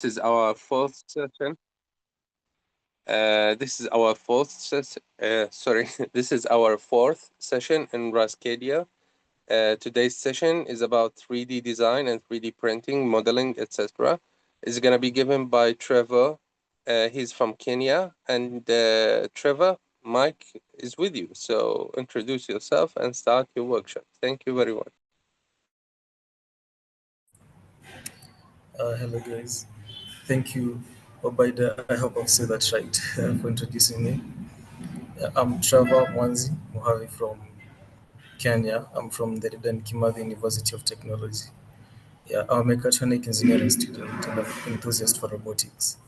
This is our fourth session. This is our fourth session. Sorry, this is our fourth session in RASCadia. Today's session is about 3D design and 3D printing, modeling, etc. It's gonna be given by Trevor. He's from Kenya, and Trevor, Mike is with you. So introduce yourself and start your workshop. Thank you very much. Hello guys, thank you, Obaida. I hope I've said that right for introducing me. I'm Trevor Mwanzi Muhavi from Kenya. I'm from the Dedan Kimathi University of Technology. Yeah, I'm a mechatronic engineering student and an enthusiast for robotics.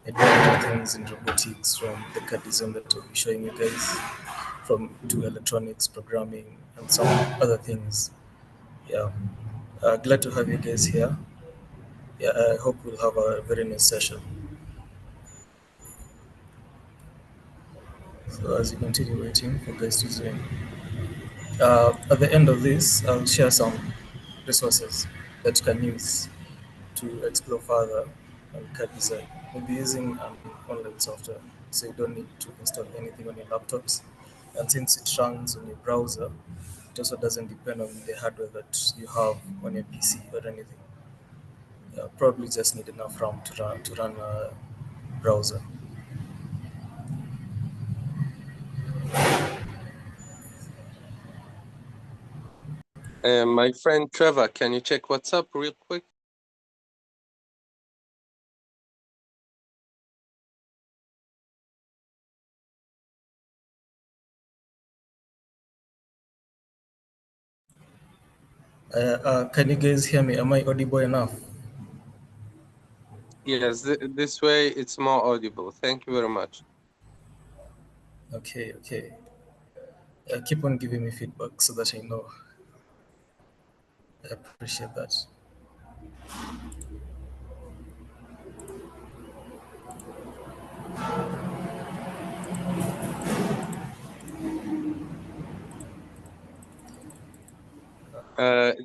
I do a lot of things in robotics, from the CAD design that I'll be showing you guys, from to electronics, programming, and some other things. Yeah, glad to have you guys here. Yeah, I hope we'll have a very nice session. So as you continue waiting for guys to join, at the end of this, I'll share some resources that you can use to explore further on CAD design. We'll be using an online software, so you don't need to install anything on your laptops. And since it runs on your browser, it also doesn't depend on the hardware that you have on your PC or anything. Probably just need enough RAM to run a browser. My friend Trevor, can you check what's up real quick? Can you guys hear me? Am I audible enough? Yes, this way it's more audible. Thank you very much. Okay, okay. Keep on giving me feedback so that I know. I appreciate that.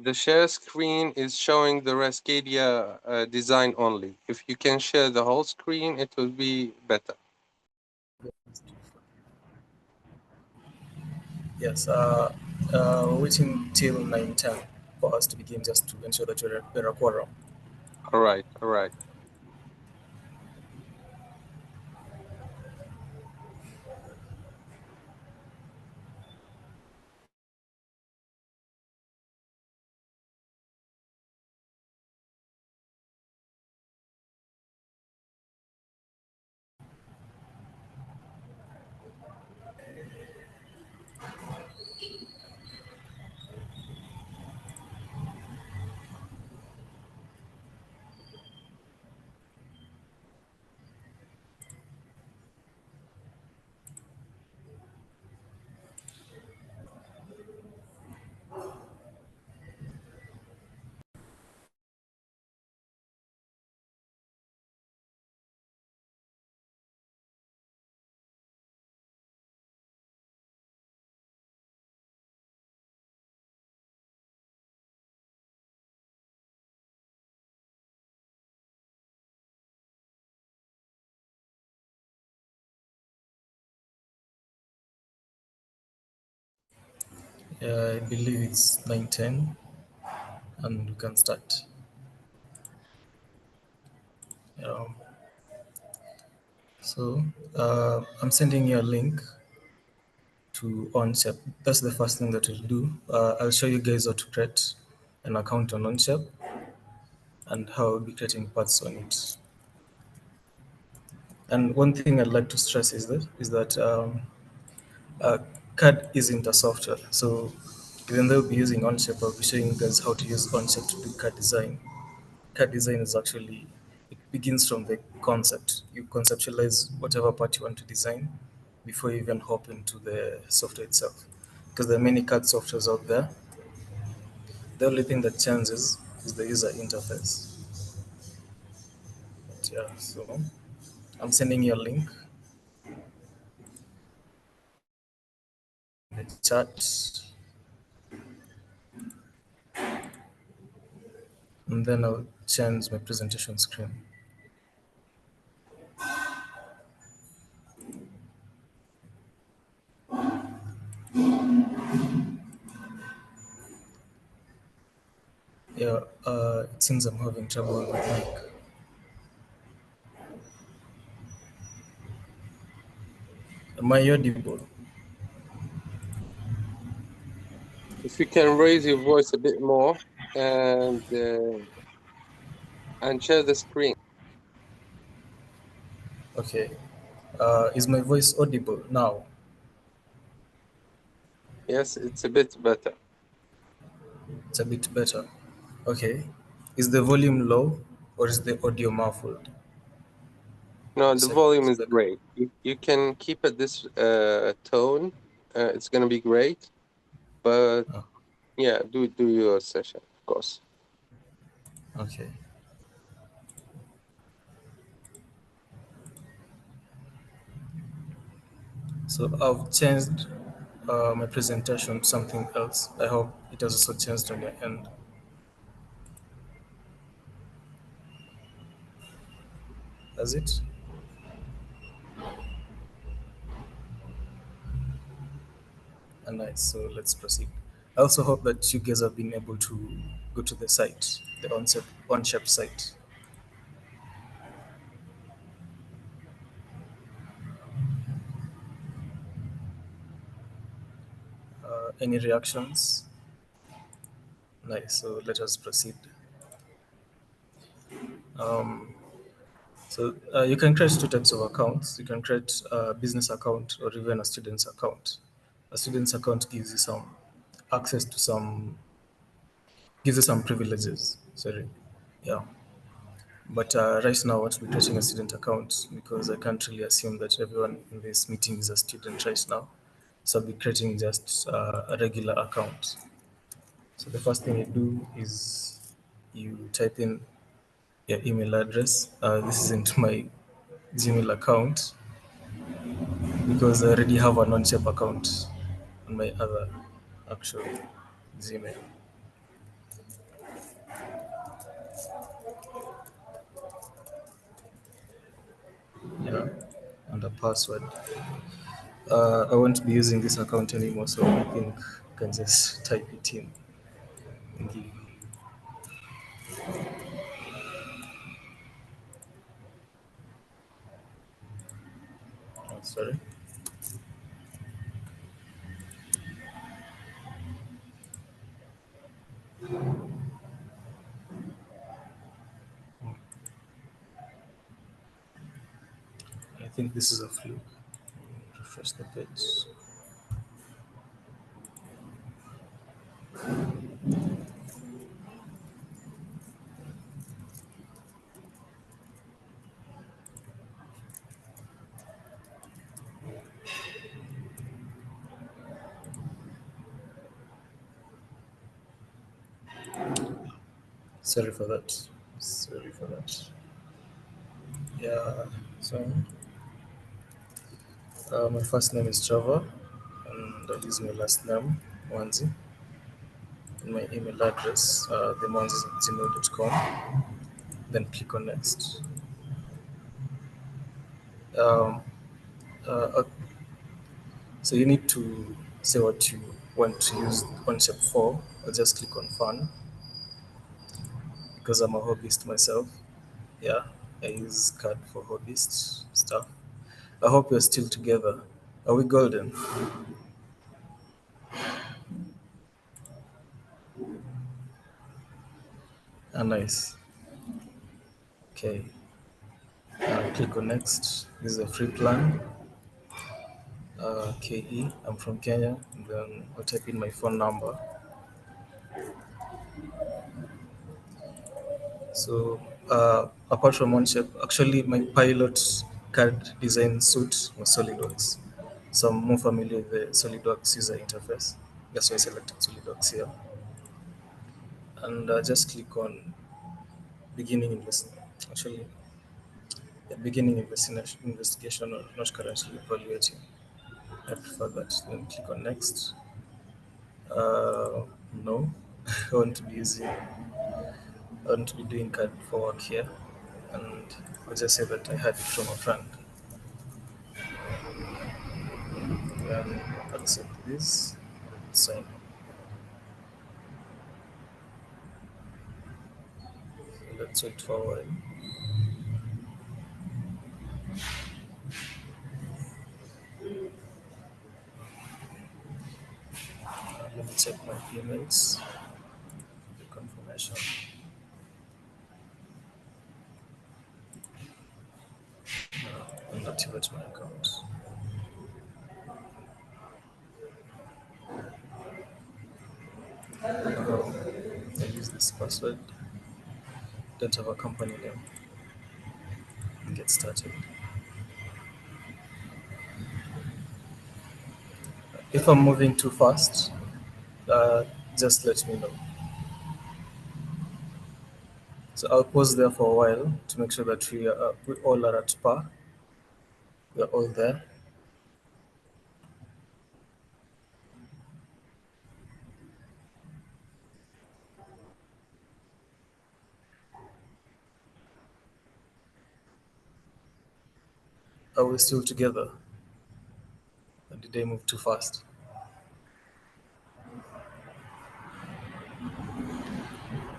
The share screen is showing the RASCadia design only. If you can share the whole screen, it will be better. Yes, waiting till 9:10 for us to begin just to ensure that we're a quorum. All right, all right. I believe it's 9:10 and we can start. Um, so I'm sending you a link to OnShip. That's the first thing that we'll do. I'll show you guys how to create an account on OnShip and how I'll be creating parts on it. And one thing I'd like to stress is that uh, CAD isn't a software. So even though we'll be using OnShip, I'll be showing you guys how to use OnShip to do CAD design. CAD design is actually, it begins from the concept. You conceptualize whatever part you want to design before you even hop into the software itself. Because there are many CAD softwares out there. The only thing that changes is the user interface. But yeah, so I'm sending you a link in the chat, and then I'll change my presentation screen. Yeah, it seems I'm having trouble with my mic. Am I audible? If you can raise your voice a bit more and share the screen. Okay. Is my voice audible now? Yes, it's a bit better. It's a bit better. Okay. Is the volume low or is the audio muffled? No, You the said volume it's is better. great. You can keep at this tone. It's gonna be great. But Oh, yeah, do your session, of course. okay. So I've changed my presentation to something else. I hope it has also changed on your end. Has it? And nice. So let's proceed. I also hope that you guys have been able to go to the site, the OnShip site. Any reactions? Nice. So let us proceed. Um, so you can create two types of accounts. You can create a business account or even a student's account. A student's account gives you some access to some, gives you some privileges. Sorry. Yeah. But right now, I want to be creating a student account because I can't really assume that everyone in this meeting is a student right now. So I'll be creating just a regular account. So the first thing you do is you type in your email address. This isn't my Gmail account because I already have a non-shape account on my other actual Gmail. Yeah, and a password. I won't be using this account anymore, so I think you can just type it in and give. Oh, sorry. I think this is a fluke. Refresh the page. Sorry for that. Sorry for that. Yeah. So my first name is Trevor, and I'll use my last name, Wanzi, and my email address, the gmail.com. Then click on next. Um, uh, uh, so you need to say what you want to use OnShip for. I'll just click on fun because I'm a hobbyist myself. Yeah, I use CAD for hobbyist stuff. I hope we're still together. Are we golden? Ah, nice. Okay. Click on next. This is a free plan. KE. I'm from Kenya. And then I'll type in my phone number. So apart from OneShip, actually my pilot card design suit was SolidWorks. So I'm more familiar with the SolidWorks user interface. That's why I selected SolidWorks here. And just click on beginning invest. Actually, yeah, beginning investigation or not currently evaluating. I prefer that. Then click on next. No, I want to be using, I want to be doing card for work here. And I'll just say that I had it from a friend. and accept this. Sign. Let's wait for a while. Let me check my emails. The confirmation and activate my account. I use this password. Don't have a company name. And get started. If I'm moving too fast, uh, just let me know. So I'll pause there for a while to make sure that we all are at par. We're all there. Are we still together? Or did they move too fast?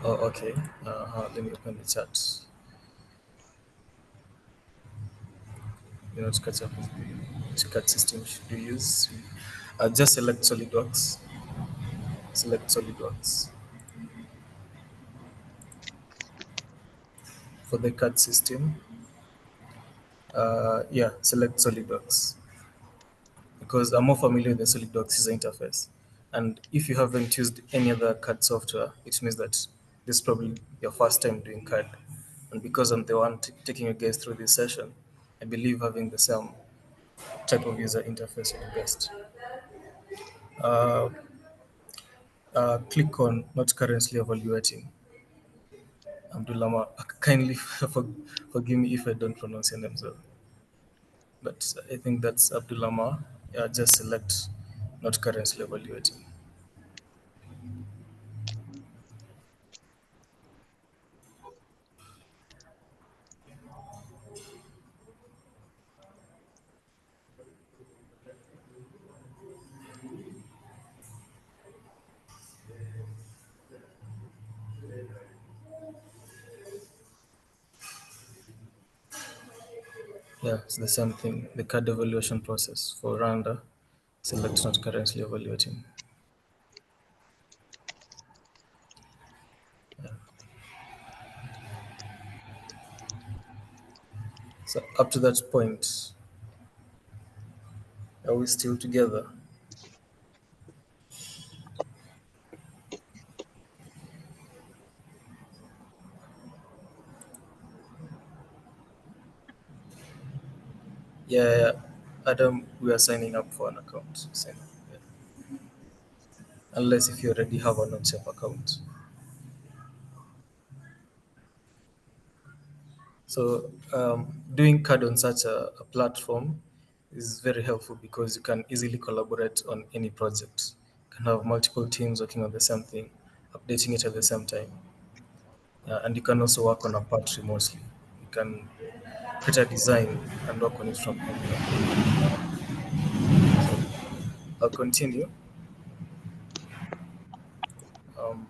Oh, okay. Let me open the chat. Which cut system should you use? Just select SolidWorks. Select SolidWorks. For the cut system, yeah, select SolidWorks because I'm more familiar with the SolidWorks user interface. And if you haven't used any other CAD software, it means that this is probably your first time doing CAD. And because I'm the one taking you guys through this session, I believe having the same type of user interface is the best. Uh, Click on not currently evaluating. Abdullah, kindly forgive me if I don't pronounce your name well. But I think that's Abdullah. Just select not currently evaluating. Yeah, it's the same thing. The card evaluation process for Randa, select not currently evaluating. So up to that point, are we still together? Yeah, Adam, we are signing up for an account. Sign up, yeah. Unless if you already have an on-chip account. So doing CAD on such a platform is very helpful because you can easily collaborate on any project. You can have multiple teams working on the same thing, updating it at the same time. And you can also work on a part remotely. You can create a design and work on it from anywhere. I'll continue. Um,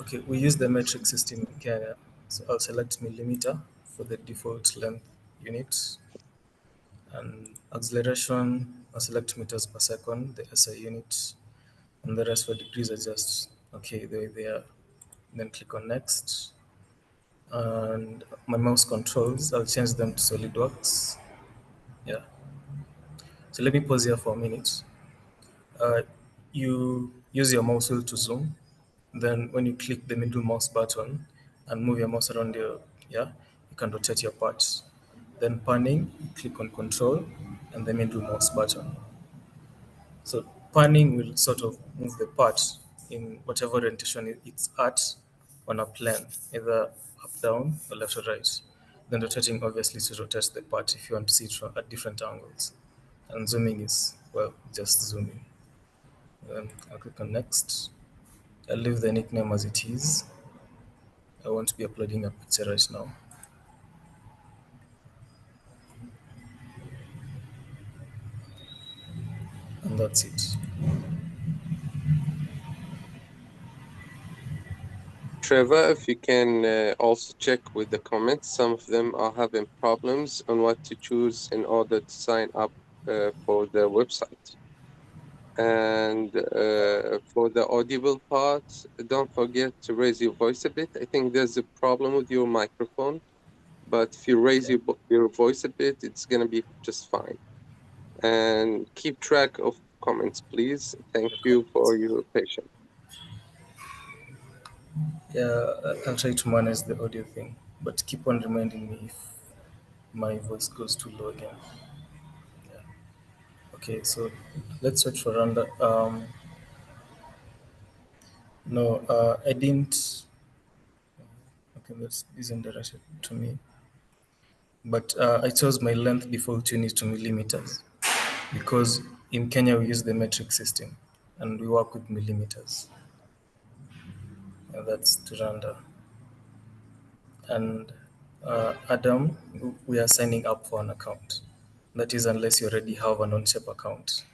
okay, we use the metric system in Kenya. So I'll select millimeter for the default length unit. And acceleration, I select meters per second, the SI unit, and the rest for degrees are just okay the way they are. Then click on next. And my mouse controls, I'll change them to SolidWorks. Yeah. So let me pause here for a minute. Uh, you use your mouse wheel to zoom. Then when you click the middle mouse button and move your mouse around you can rotate your parts. Then panning, click on control and the middle mouse button. So panning will sort of move the part in whatever orientation it's at on a plane, either up, down, or left or right. Then rotating obviously to rotate the part if you want to see it from at different angles. And zooming is, well, just zooming. Then I'll click on next. I'll leave the nickname as it is. I won't be uploading a picture right now. and that's it. Trevor, if you can also check with the comments, some of them are having problems on what to choose in order to sign up for the website. And for the audible part, don't forget to raise your voice a bit. I think there's a problem with your microphone, but if you raise Okay. your voice a bit, it's going to be just fine. And keep track of comments, please. Thank The you comments. for your patience. Yeah, I'll try to manage the audio thing, but keep on reminding me if my voice goes too low again. Yeah. Okay, so let's search for random. No, I didn't. Okay, this isn't directed to me. But I chose my length default unit to millimeters because in Kenya we use the metric system and we work with millimeters. And that's to render. And Adam, we are signing up for an account. That is, unless you already have an on-shape account.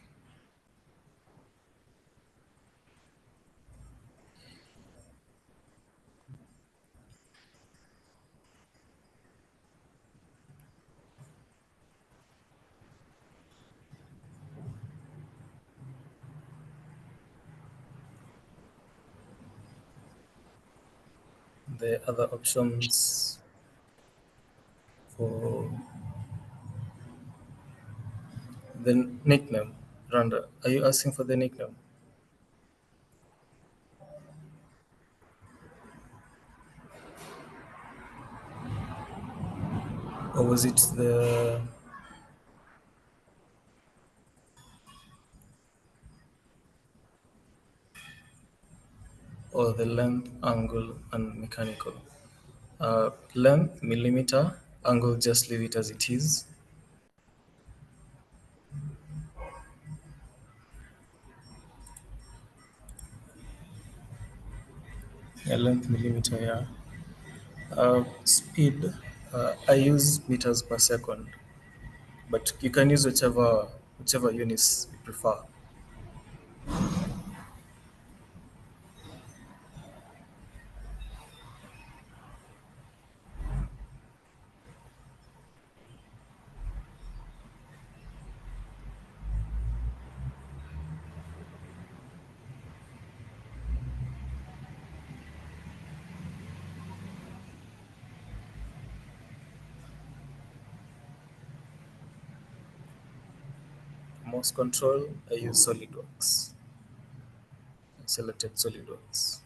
The other options for the nickname, render. Are you asking for the nickname? Or was it the or the length, angle, and mechanical? Length, millimeter, angle, just leave it as it is. Yeah, length, millimeter, yeah. Speed, I use meters per second, but you can use whichever units you prefer. Mouse control, I use SolidWorks. I selected SolidWorks.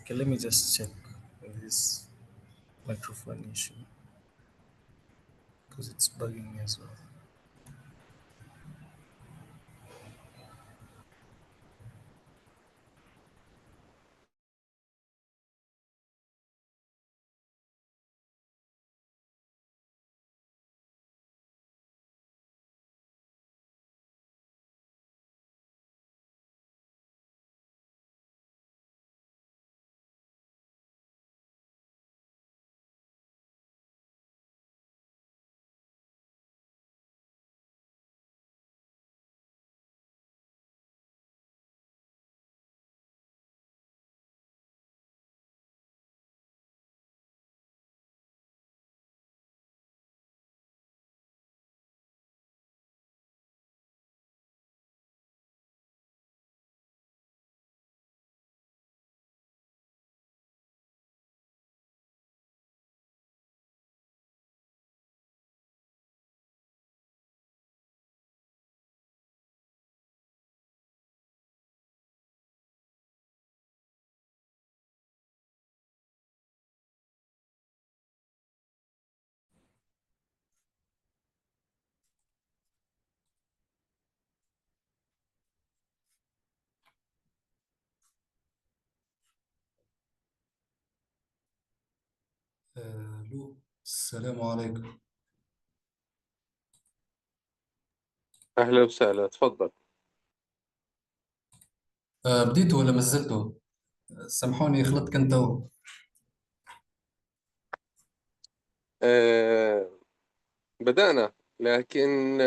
Okay, let me just check this microphone issue because it's bugging me as well. الو، السلام عليكم. أهلا وسهلا، تفضل. بديتوا ولا ما زلتوا؟ سامحوني خلطت كنت تو. آه بدأنا، لكن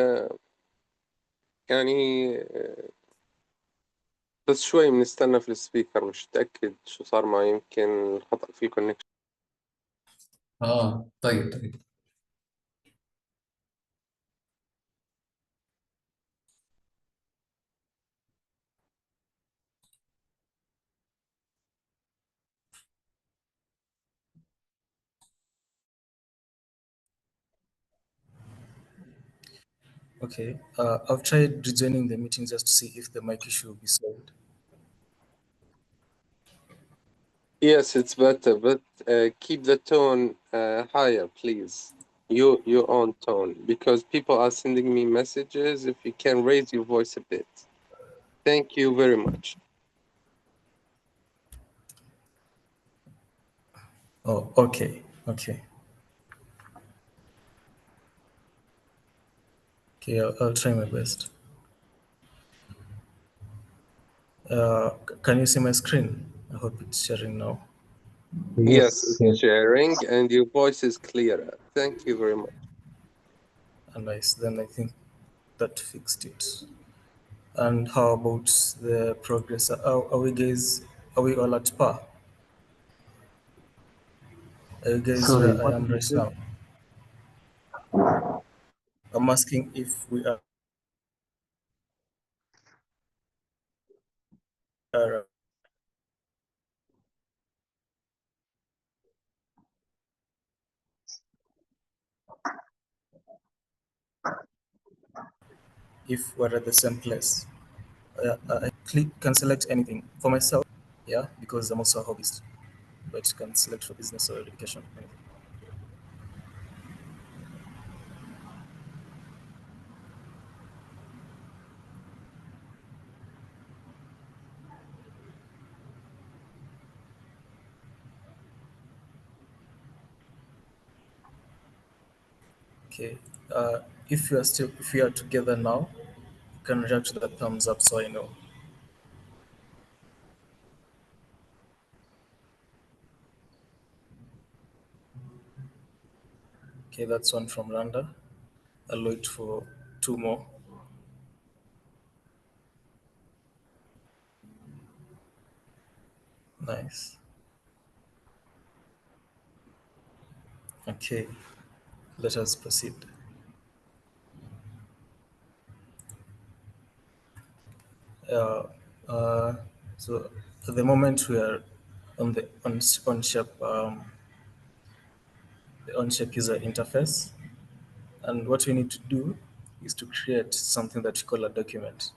يعني بس شوي بنستنى في السبيكر، مش متأكد شو صار معي، يمكن خطأ في الكونكشن. طيب. Okay. I've tried rejoining the meeting just to see if the mic issue will be solved. Yes, it's better, but keep the tone higher, please. Your own tone, because people are sending me messages. If you can raise your voice a bit. Thank you very much. Oh, okay. Okay. Okay, I'll try my best. Can you see my screen? I hope it's sharing now. Yes, Yes, it's yes. sharing, and your voice is clearer. Thank you very much. Nice. Then I think that fixed it. And how about the progress? Are we guys? Are we all at par? Are you guys Sorry, where I what am did you right say? now? I'm asking if we are if we're at the same place. I can select anything for myself. Yeah, because I'm also a hobbyist, but you can select for business or education. Anything. Okay. If you are together now, you can react to the thumbs up so I know. Okay, that's one from Randa. I'll wait for two more. Nice. Okay, let us proceed. Uh, uh, so at the moment we are on the on shape the on shape user interface, and what we need to do is to create something that we call a document.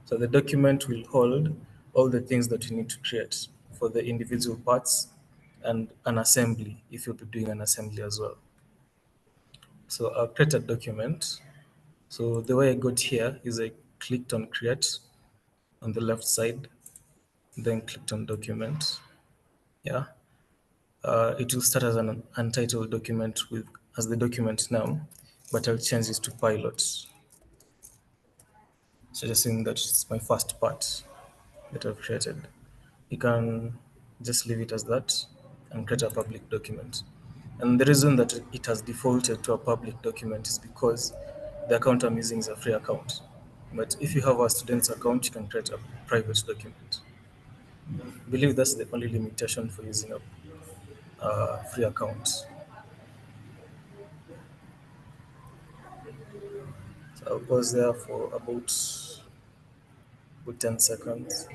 So the document will hold all the things that you need to create for the individual parts and an assembly if you'll be doing an assembly as well. So I'll create a document. So the way I got here is I clicked on create on the left side, then clicked on document. Yeah. It will start as an untitled document with as the document name, but I'll change this to pilot. So just saying that it's my first part that I've created. You can just leave it as that and create a public document. And the reason that it has defaulted to a public document is because the account I'm using is a free account. But if you have a student's account, you can create a private document. I believe that's the only limitation for using a free account. So I was there for about 10 seconds.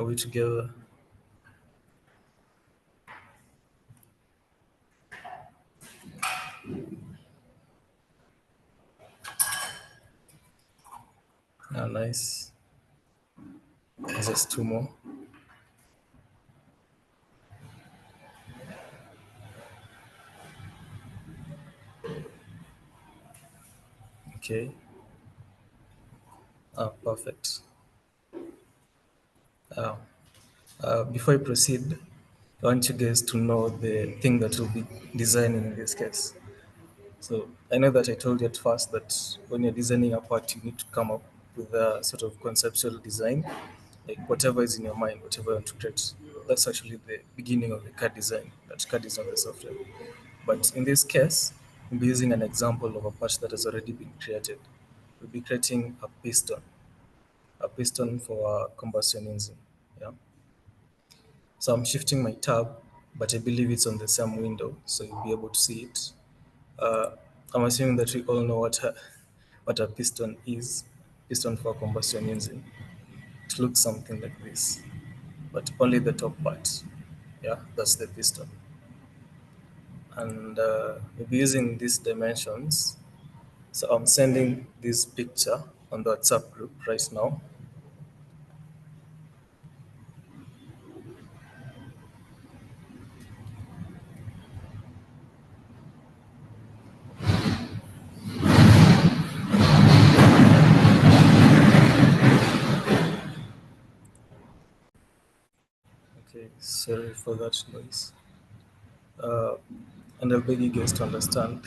Are we together? Ah, nice. Just two more. Okay. Ah, perfect. Ah, before I proceed, I want you guys to know the thing that we'll be designing in this case. So I know that I told you at first that when you're designing a part, you need to come up with a sort of conceptual design, like whatever is in your mind, whatever you want to create. That's actually the beginning of the CAD design. That CAD is not the software. But in this case, we'll be using an example of a part that has already been created. We'll be creating a piston for a combustion engine. Yeah. So I'm shifting my tab, but I believe it's on the same window, so you'll be able to see it. Uh, I'm assuming that we all know what a piston is. Piston for a combustion engine. It looks something like this, but only the top part. Yeah, that's the piston. And we'll be using these dimensions. So I'm sending this picture on the WhatsApp group right now. Okay, sorry for that noise. Uh, and I beg you guys to understand.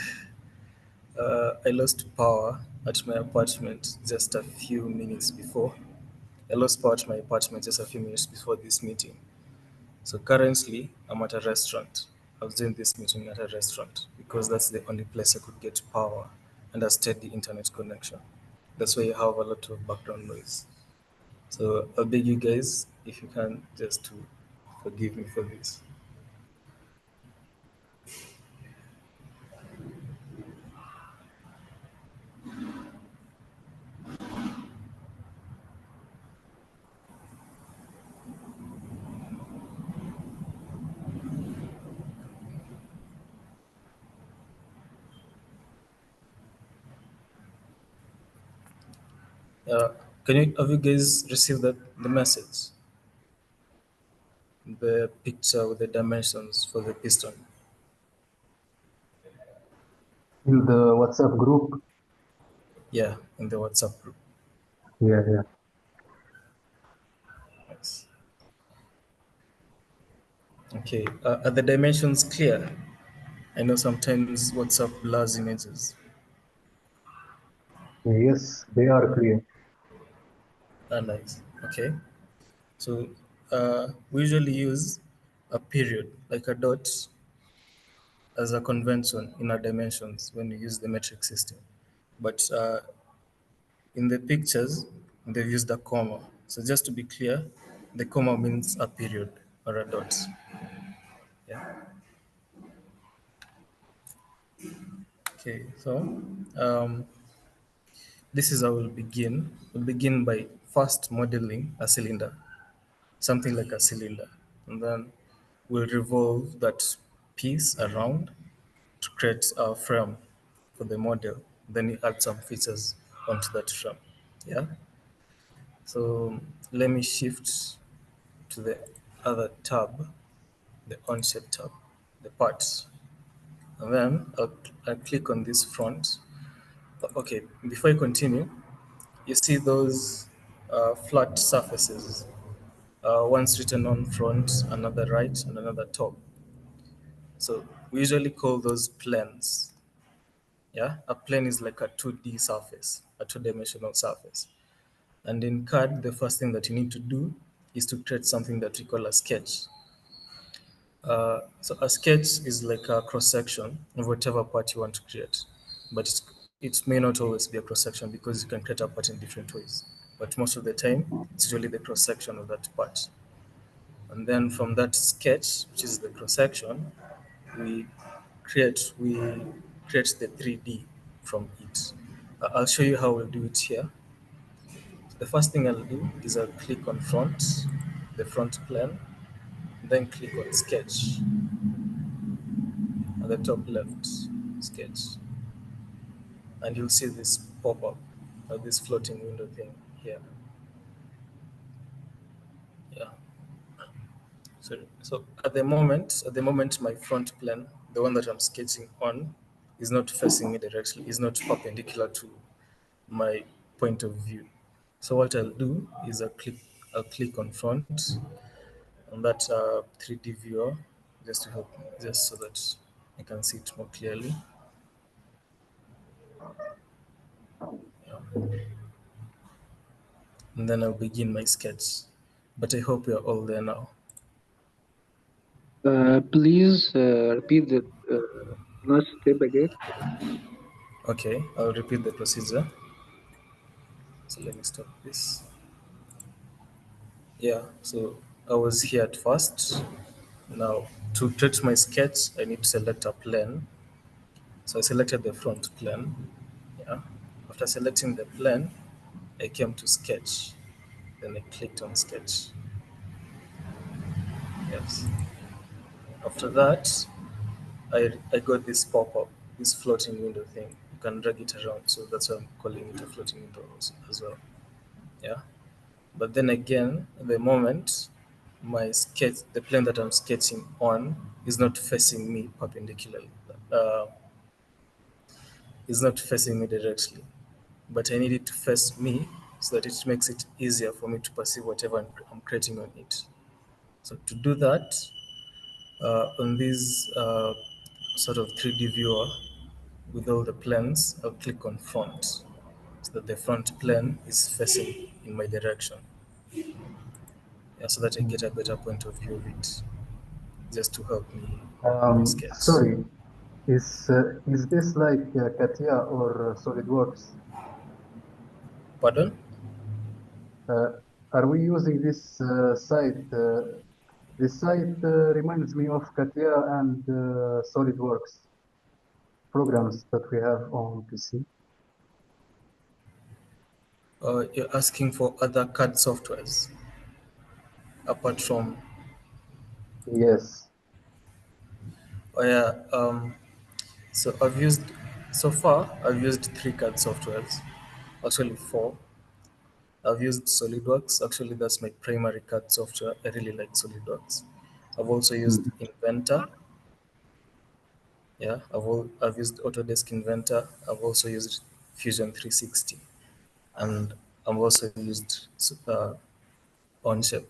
I lost power at my apartment just a few minutes before. I lost power at my apartment just a few minutes before this meeting. So currently, I'm at a restaurant. I was doing this meeting at a restaurant because that's the only place I could get power and a steady internet connection. That's why you have a lot of background noise. So I beg you guys, if you can, just to forgive me for this. Uh, can you have you guys received the message, the picture with the dimensions for the piston? In the WhatsApp group. Yeah, in the WhatsApp group. Yeah, yeah. Yes. Okay, are the dimensions clear? I know sometimes WhatsApp blurs images. Yes, they are clear. Ah, nice. Okay, so we usually use a period, like a dot, as a convention in our dimensions when we use the metric system. But in the pictures, they've used a comma. So just to be clear, the comma means a period or a dot. Yeah. Okay, so um, this is how we'll begin. We'll begin by first modeling a cylinder, something like a cylinder. And then we'll revolve that piece around to create a frame for the model. Then you add some features onto that frame. Yeah. So let me shift to the other tab, the onset tab, the parts. And then I'll click on this front. Okay, before I continue, you see those flat surfaces. One's written on front, another right, and another top. So we usually call those planes. Yeah, a plane is like a 2D surface, a two-dimensional surface. And in CAD, the first thing that you need to do is to create something that we call a sketch. So a sketch is like a cross section of whatever part you want to create, but it may not always be a cross section because you can create a part in different ways. But most of the time, it's usually the cross section of that part. And then from that sketch, which is the cross section, we we create the 3D from it. I'll show you how we'll do it here. The first thing I'll do is I'll click on front, the front plane, then click on sketch at the top left, sketch, and you'll see this pop up, this floating window thing here. Yeah. So at the moment, my front plane, the one that I'm sketching on, is not facing me directly, is not perpendicular to my point of view. So what I'll do is I'll click on front on that 3D viewer, just to help, just so that I can see it more clearly. Yeah. And then I'll begin my sketch. But I hope you're all there now. Please repeat the last step again. Okay, I'll repeat the procedure. So let me stop this. Yeah, so I was here at first. Now, to create my sketch, I need to select a plane. So I selected the front plane. Yeah. After selecting the plane, I came to sketch. Then I clicked on sketch. Yes. After that, I got this pop-up, this floating window thing. You can drag it around, so that's why I'm calling it a floating window also, as well. Yeah. But then again, at the moment, my sketch, the plane that I'm sketching on, is not facing me perpendicularly. Uh, is not facing me directly, but I need it to face me so that it makes it easier for me to perceive whatever I'm creating on it. So to do that, on this sort of 3D viewer with all the planes, I'll click on front so that the front plane is facing in my direction. Yeah, so that I get a better point of view of it, just to help me in my sketch. Sorry, is this like CATIA or SolidWorks? Pardon? Uh, are we using this site? This site reminds me of CATIA and SolidWorks programs that we have on PC. You're asking for other CAD softwares apart from. Yes. Oh yeah. So so far I've used three CAD softwares, actually four. I've used SolidWorks. Actually, that's my primary CAD software. I really like SolidWorks. I've also used Mhm. Inventor. Yeah, I've used Autodesk Inventor. I've also used Fusion 360, and I've also used Onshape.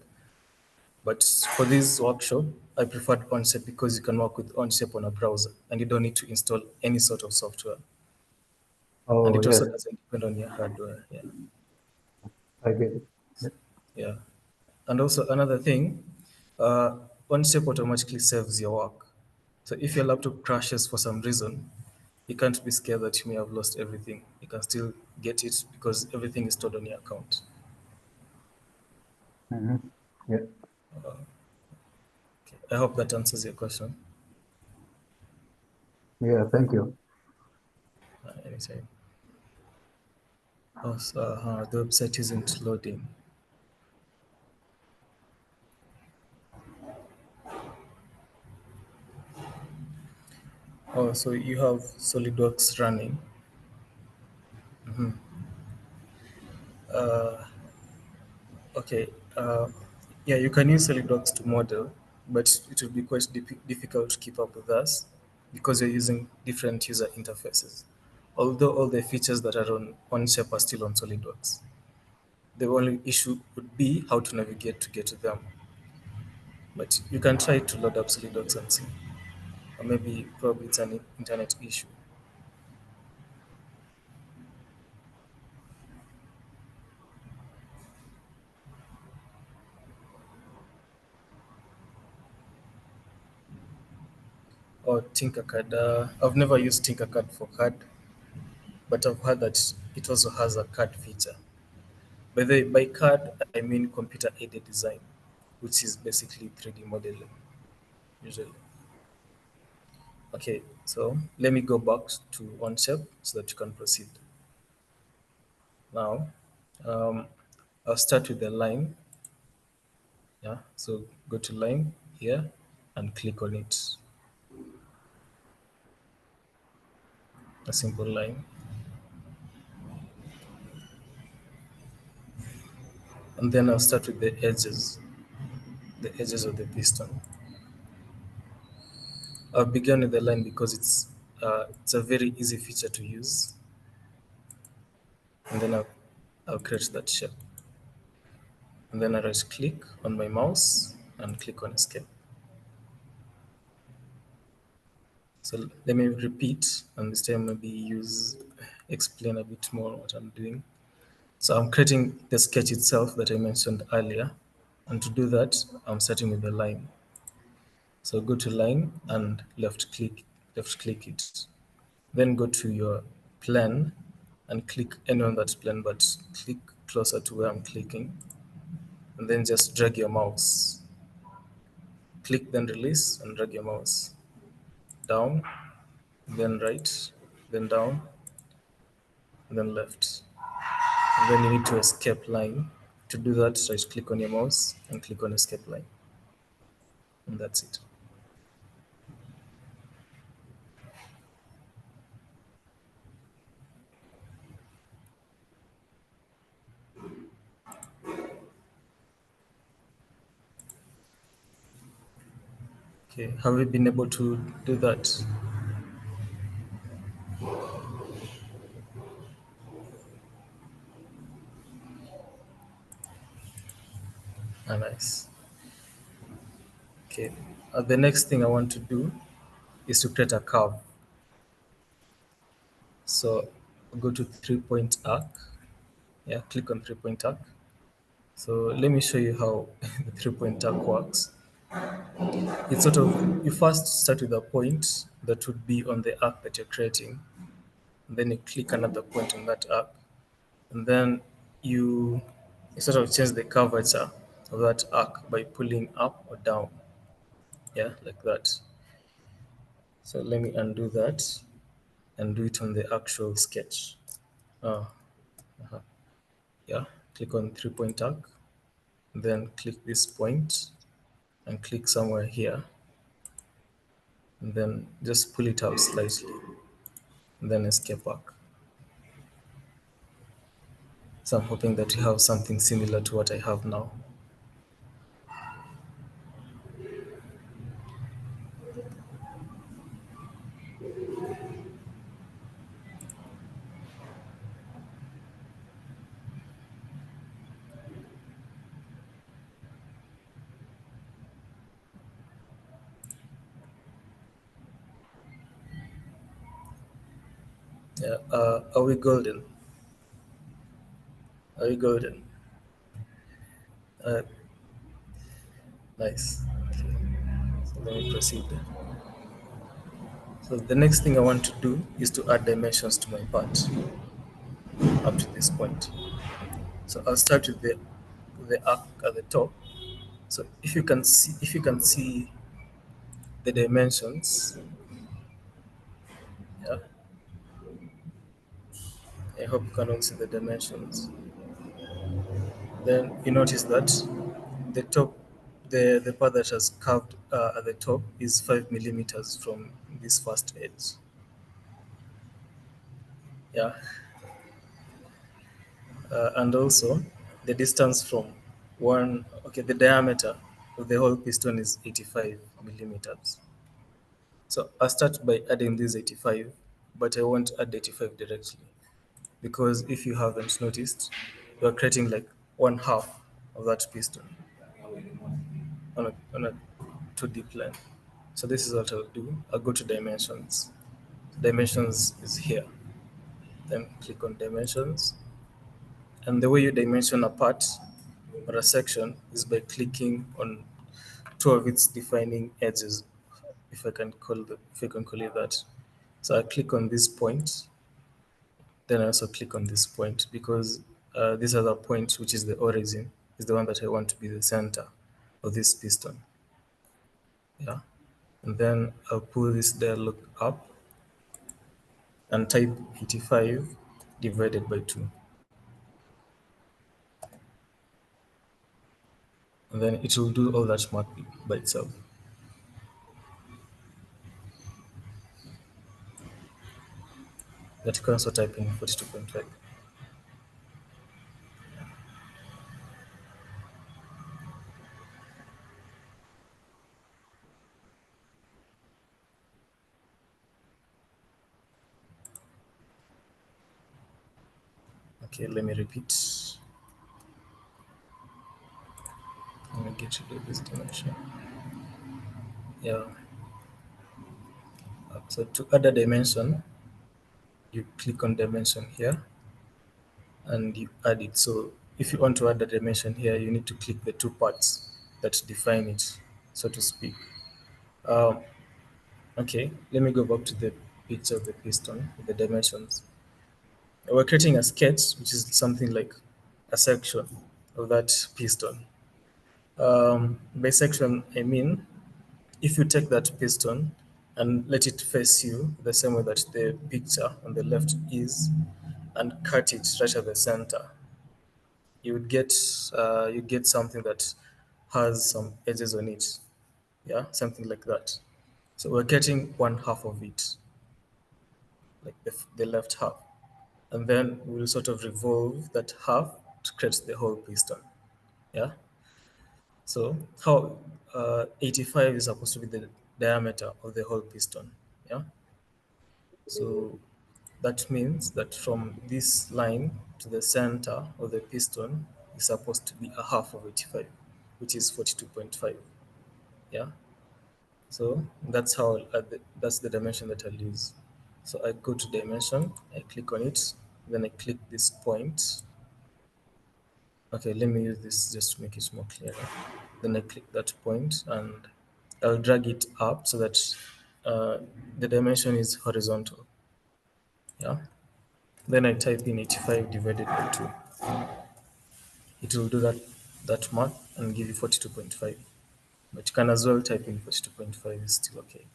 But for this workshop, I preferred Onshape because you can work with Onshape on a browser, and you don't need to install any sort of software. And Oh, it yes, also doesn't depend on your hardware. Yeah, I get it. Yeah. yeah. And also another thing, uh, OneShape automatically saves your work. So if your laptop crashes for some reason, you can't be scared that you may have lost everything. You can still get it because everything is stored on your account. Mhm. Yeah. Okay. I hope that answers your question. Yeah, thank you. Anytime. Oh, so, the website isn't loading. Oh, so you have SolidWorks running. Okay. Yeah, you can use SolidWorks to model, but it will be quite difficult to keep up with us because you're using different user interfaces. Although all the features that are on OnShape are still on SolidWorks. The only issue would be how to navigate to get to them. But you can try to load up SolidWorks and see. Or maybe probably it's an internet issue. Or Tinkercad. I've never used Tinkercad for CAD, but I've heard that it also has a CAD feature. By CAD, I mean computer aided design, which is basically 3D modeling, usually. Okay, so let me go back to OneShape so that you can proceed. Now, um, I'll start with the line. Yeah, so go to line here and click on it. A simple line. And then I'll start with the edges of the piston. I've begun with the line because it's a very easy feature to use. And then I'll create that shape. And then I right click on my mouse and click on escape. So let me repeat, and this time maybe explain a bit more what I'm doing. So I'm creating the sketch itself that I mentioned earlier. And to do that, I'm starting with the line. So go to line and left click it. Then go to your plan and click any on that plan, but click closer to where I'm clicking. And then just drag your mouse. Click, then release, and drag your mouse down, then right, then down, and then left. And then you need to escape line. To do that, right click on your mouse and click on escape line. And that's it. Okay, have we been able to do that? Ah, nice. Okay, the next thing I want to do is to create a curve. So go to 3-point arc. Yeah, click on 3-point arc. So let me show you how the 3-point arc works. It's sort of, you first start with a point that would be on the arc that you're creating. And then you click another point on that arc. And then you sort of change the curvature of that arc by pulling up or down. Yeah, like that. So let me undo that and do it on the actual sketch. Oh, yeah, click on 3-point arc, then click this point and click somewhere here, and then just pull it out slightly, and then escape arc. So I'm hoping that you have something similar to what I have now. Yeah, are we golden? Are we golden? Uh, nice. Okay. So let me proceed. So the next thing I want to do is to add dimensions to my part up to this point. So I'll start with the arc at the top. So if you can see the dimensions, yeah, I hope you can all see the dimensions. Then you notice that the top, the part that has curved at the top is 5 millimeters from this first edge. Yeah, and also the distance from the diameter of the whole piston is 85 millimeters. So I start by adding this 85, but I won't add 85 directly because if you haven't noticed, you're creating like one half of that piston on a 2D plan. So this is what I'll do. I'll go to dimensions. Dimensions is here. Then click on dimensions. And the way you dimension a part or a section is by clicking on two of its defining edges, if I can call it that. So I click on this point, then I also click on this point because this other point, which is the origin, is the one that I want to be the center of this piston. Yeah. And then I'll pull this dialog up and type 85 divided by 2. and then it will do all that math by itself. That you can also type in 42.5. Okay, let me repeat. Let me get rid of this dimension. Yeah. So to add a dimension, you click on dimension here and you add it. So if you want to add a dimension here, you need to click the two parts that define it, so to speak. Um, okay, let me go back to the picture of the piston with the dimensions. We're creating a sketch, which is something like a section of that piston. By section, I mean if you take that piston and let it face you the same way that the picture on the left is, and cut it right at the center, you get something that has some edges on it. Yeah, something like that. So we're getting one half of it, like the left half, and then we'll sort of revolve that half to create the whole piston. Yeah. So how 85 is supposed to be the diameter of the whole piston. Yeah. So that means that from this line to the center of the piston is supposed to be a half of 85, which is 42.5. Yeah. So that's how that's the dimension that I'll use. So I go to dimension, I click on it, then I click this point. Okay, let me use this just to make it more clear. Then I click that point and I'll drag it up so that the dimension is horizontal. Yeah. Then I type in 85 divided by 2. It will do that math and give you 42.5. But you can as well type in 42.5, is still okay.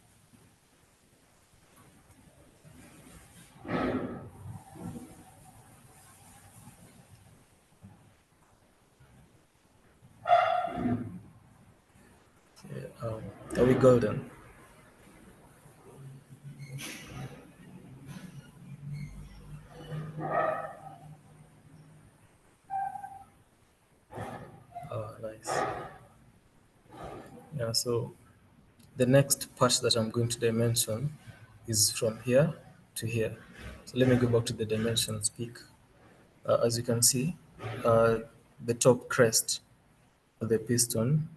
Okay, are we golden? Oh, nice. Yeah, so the next part that I'm going to dimension is from here to here. So let me go back to the dimensions peak. As you can see, uh, the top crest of the piston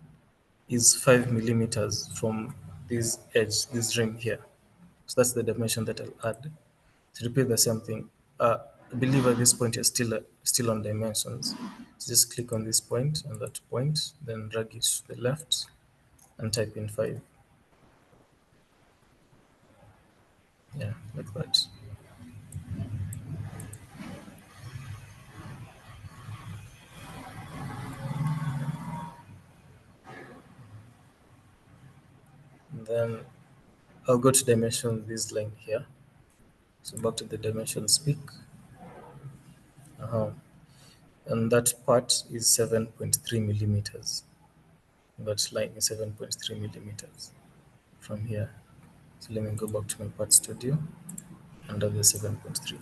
is 5 millimeters from this edge, this rim here. So that's the dimension that I'll add. To repeat the same thing, I believe at this point you're still on dimensions. So just click on this point and that point, then drag it to the left and type in 5. Yeah, like that. And then I'll go to dimension this line here. So back to the dimensions peak. Uh-huh. And that part is 7.3 millimeters. That line is 7.3 millimeters from here. So let me go back to my part studio under the 7.3.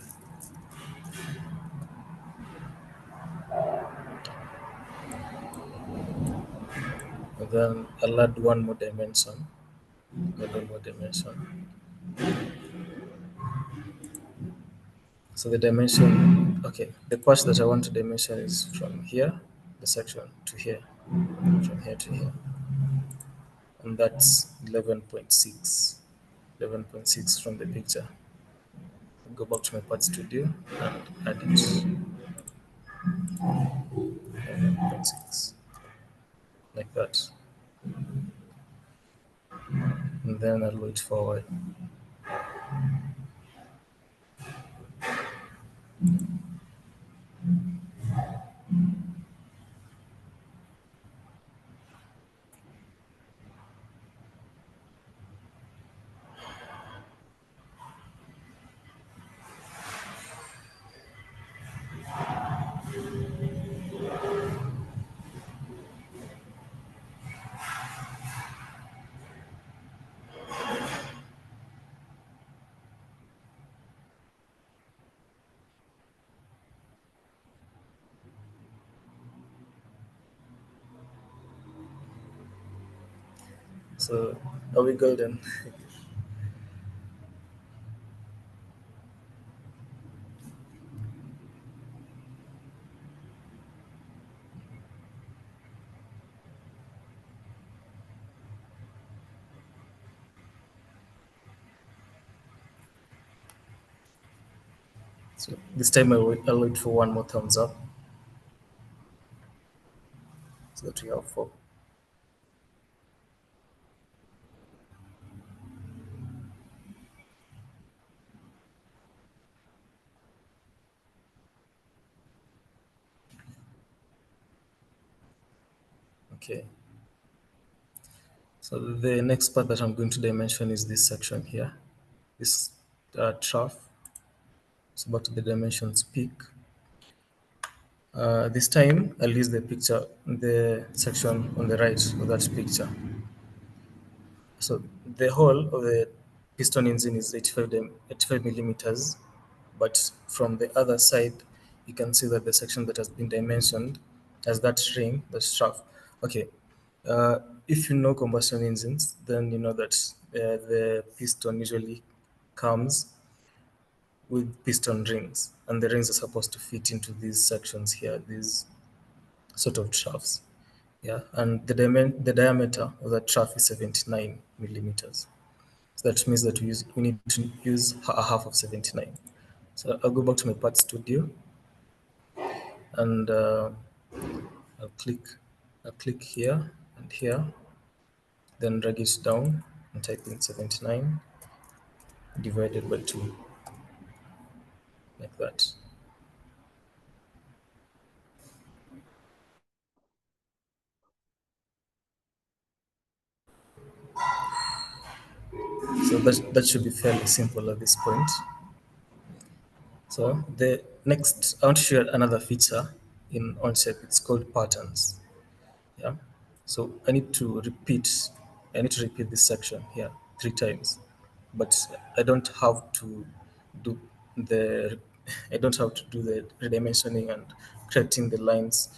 And then I'll add one more dimension. Add one more dimension. So the dimension, okay, the part that I want to dimension is from here, the section to here, from here to here. And that's 11.6. 11.6 from the picture. Go back to my part studio and add it. 11.6. Like that. And then I'll wait forward. So are we golden? So this time I'll wait for one more thumbs up so that we have four. Okay. So the next part that I'm going to dimension is this section here, this trough. So back to the dimensions peak. This time I'll use the picture, the section on the right of that picture. So the hole of the piston engine is 85 millimeters, but from the other side, you can see that the section that has been dimensioned has that ring, the shaft. Okay, uh, if you know combustion engines, then you know that the piston usually comes with piston rings, and the rings are supposed to fit into these sections here, these sort of troughs. Yeah, and the diameter of that trough is 79 millimeters. So that means that we need to use a half of 79. So I'll go back to my part studio and I'll click I'll click here and here, then drag it down and type in 79 divided by 2, like that. So that should be fairly simple at this point. So the next, I want to share another feature in Onshape. It's called patterns. Yeah. So I need to repeat this section here 3 times, but I don't have to do the, I don't have to do the redimensioning and creating the lines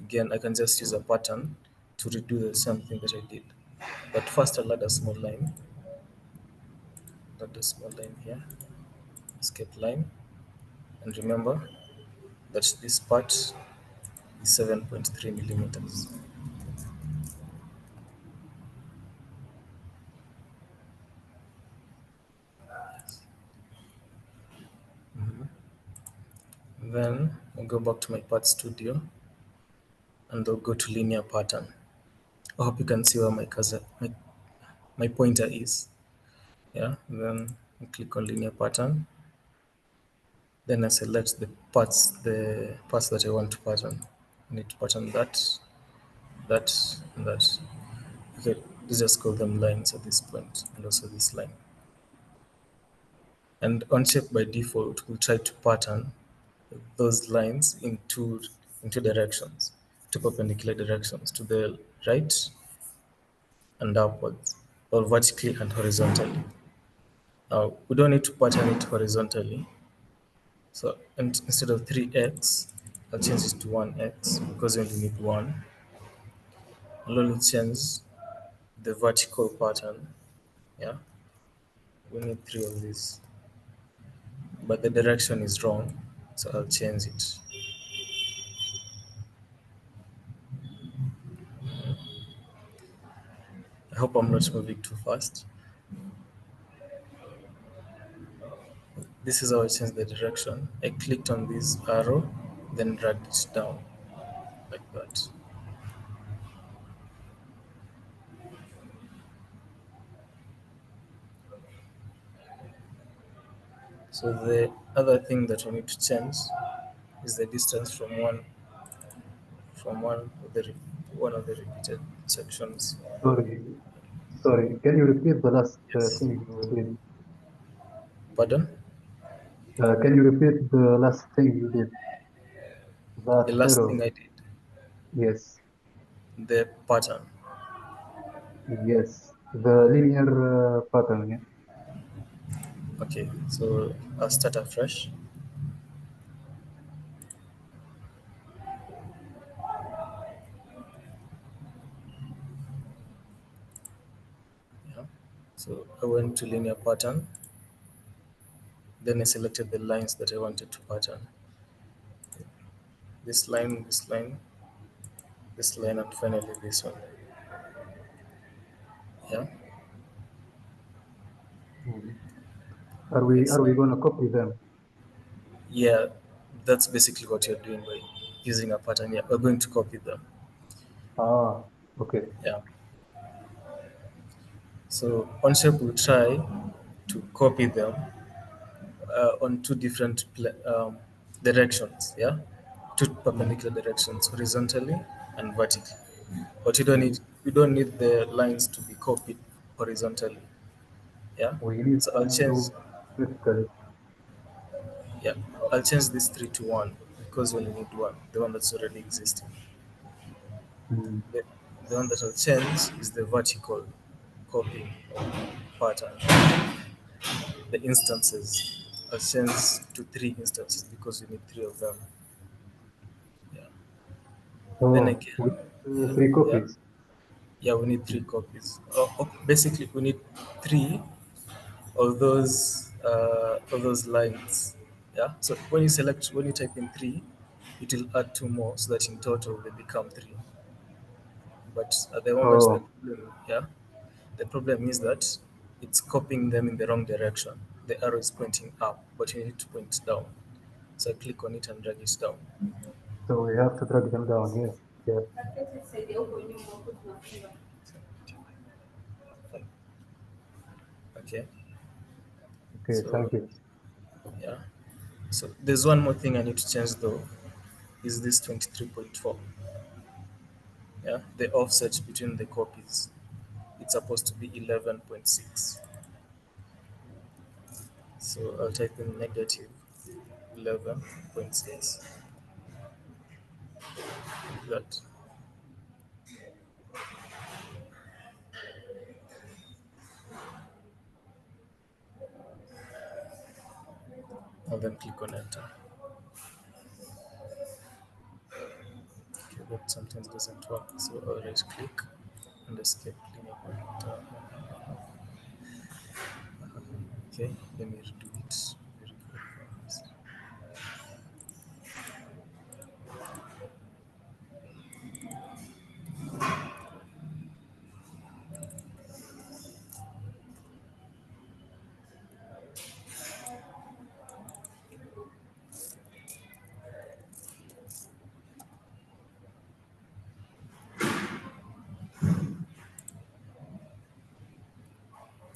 again. I can just use a pattern to redo the same thing that I did. But first I'll add a small line, here, escape line, and remember that this part is 7.3 millimeters. Then I'll go back to my part studio and I'll go to linear pattern. I hope you can see where my pointer is. Yeah, then I click on linear pattern. Then I select the parts that I want to pattern. I need to pattern that, and that. Okay, let's just call them lines at this point, and also this line. And Onshape by default will try to pattern those lines in two directions, two perpendicular directions, to the right and upwards, or vertically and horizontally. Now, we don't need to pattern it horizontally. So and instead of 3x, I'll change it to 1x because we only need one. I'll only change the vertical pattern. Yeah, we need 3 of these, but the direction is wrong, so I'll change it. I hope I'm not moving too fast. This is how I change the direction. I clicked on this arrow, then dragged it down like that. So the other thing that we need to change is the distance from one of the repeated sections. Sorry, sorry. Can you repeat the last Yes. thing you did? Pardon? Can you repeat the last thing you did? The That last error. thing I did, Yes, the pattern. yes. The linear pattern. Yeah. Okay, so I'll start afresh. I went to linear pattern. Then I selected the lines that I wanted to pattern. This line, this line, this line, and finally this one. Yeah. Mhm. It's Are we gonna copy them? Yeah, that's basically what you're doing by using a pattern. Yeah, we're going to copy them. Ah, okay. Yeah. So on shape, we'll try to copy them on two different directions. Yeah, two Mhm. perpendicular directions, horizontally and vertically. But you don't need the lines to be copied horizontally. Yeah. We need So I'll to change. do vertically. Yeah, I'll change this three to one because we only need one, the one that's already existing. Mm. The, the one that will change is the vertical copying pattern. The instances I'll change to three instances because we need three of them. Yeah. Then Oh, again, with yeah, three yeah, copies. yeah. We need three copies. Basically, we need three of those lines. Yeah. So when you type in three, it will add two more, so that in total they become three. But at the moment, Oh, the problem is that it's copying them in the wrong direction. The arrow is pointing up, but you need to point down. So I click on it and drag it down. so we have to drag them down. Yes, yes. Okay. Okay, So thank you. yeah. So there's one more thing I need to change though. Is this 23.4? Yeah. The offset between the copies. It's supposed to be 11.6. So I'll type in negative 11.6. That. And then click on enter. Okay, but sometimes doesn't work. So I'll right click and escape linear pointer. Okay, let me redo it very fast.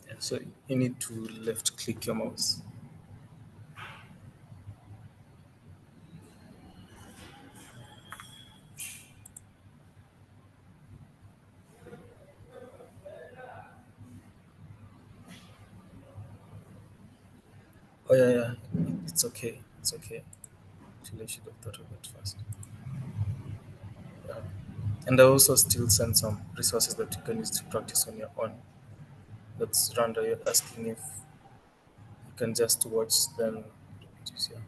Yeah, so you need to left click your mouse. Oh yeah, yeah, it's okay. It's okay. Actually, I should have thought of it first. Yeah. And I also still send some resources that you can use to practice on your own. That's Randa, you're asking if you can just watch them. Yeah.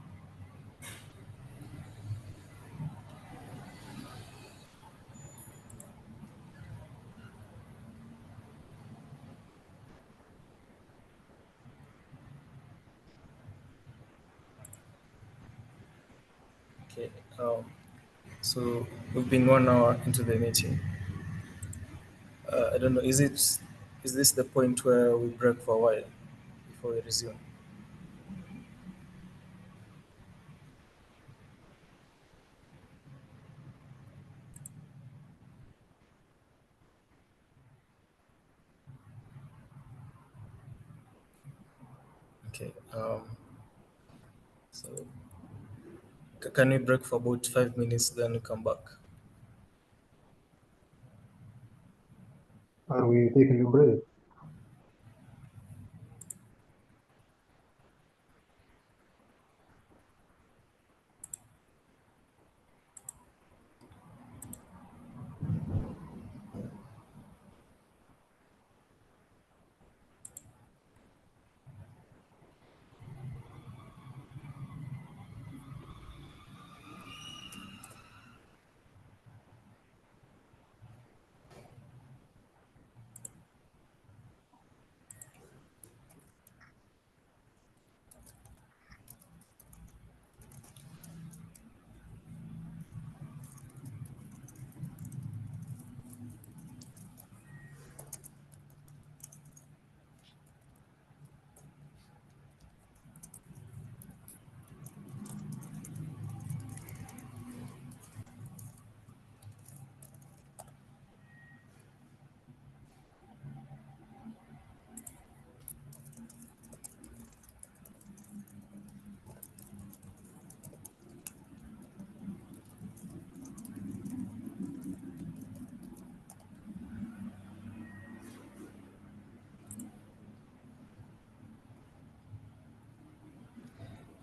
Okay. So we've been 1 hour into the meeting. I don't know. Is this the point where we break for a while before we resume? Okay. So can we break for about 5 minutes, then we come back? Are we taking a break?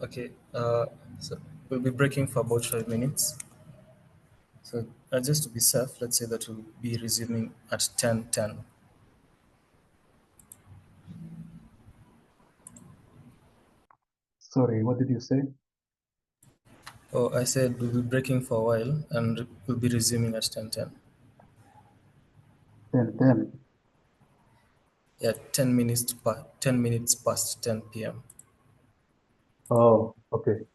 Okay, so we'll be breaking for about 5 minutes. So just to be safe, let's say that we'll be resuming at 10:10. Sorry, what did you say? Oh, I said we'll be breaking for a while and we'll be resuming at 10:10. 10:10. Yeah, 10 minutes past 10 p.m. Oh, okay.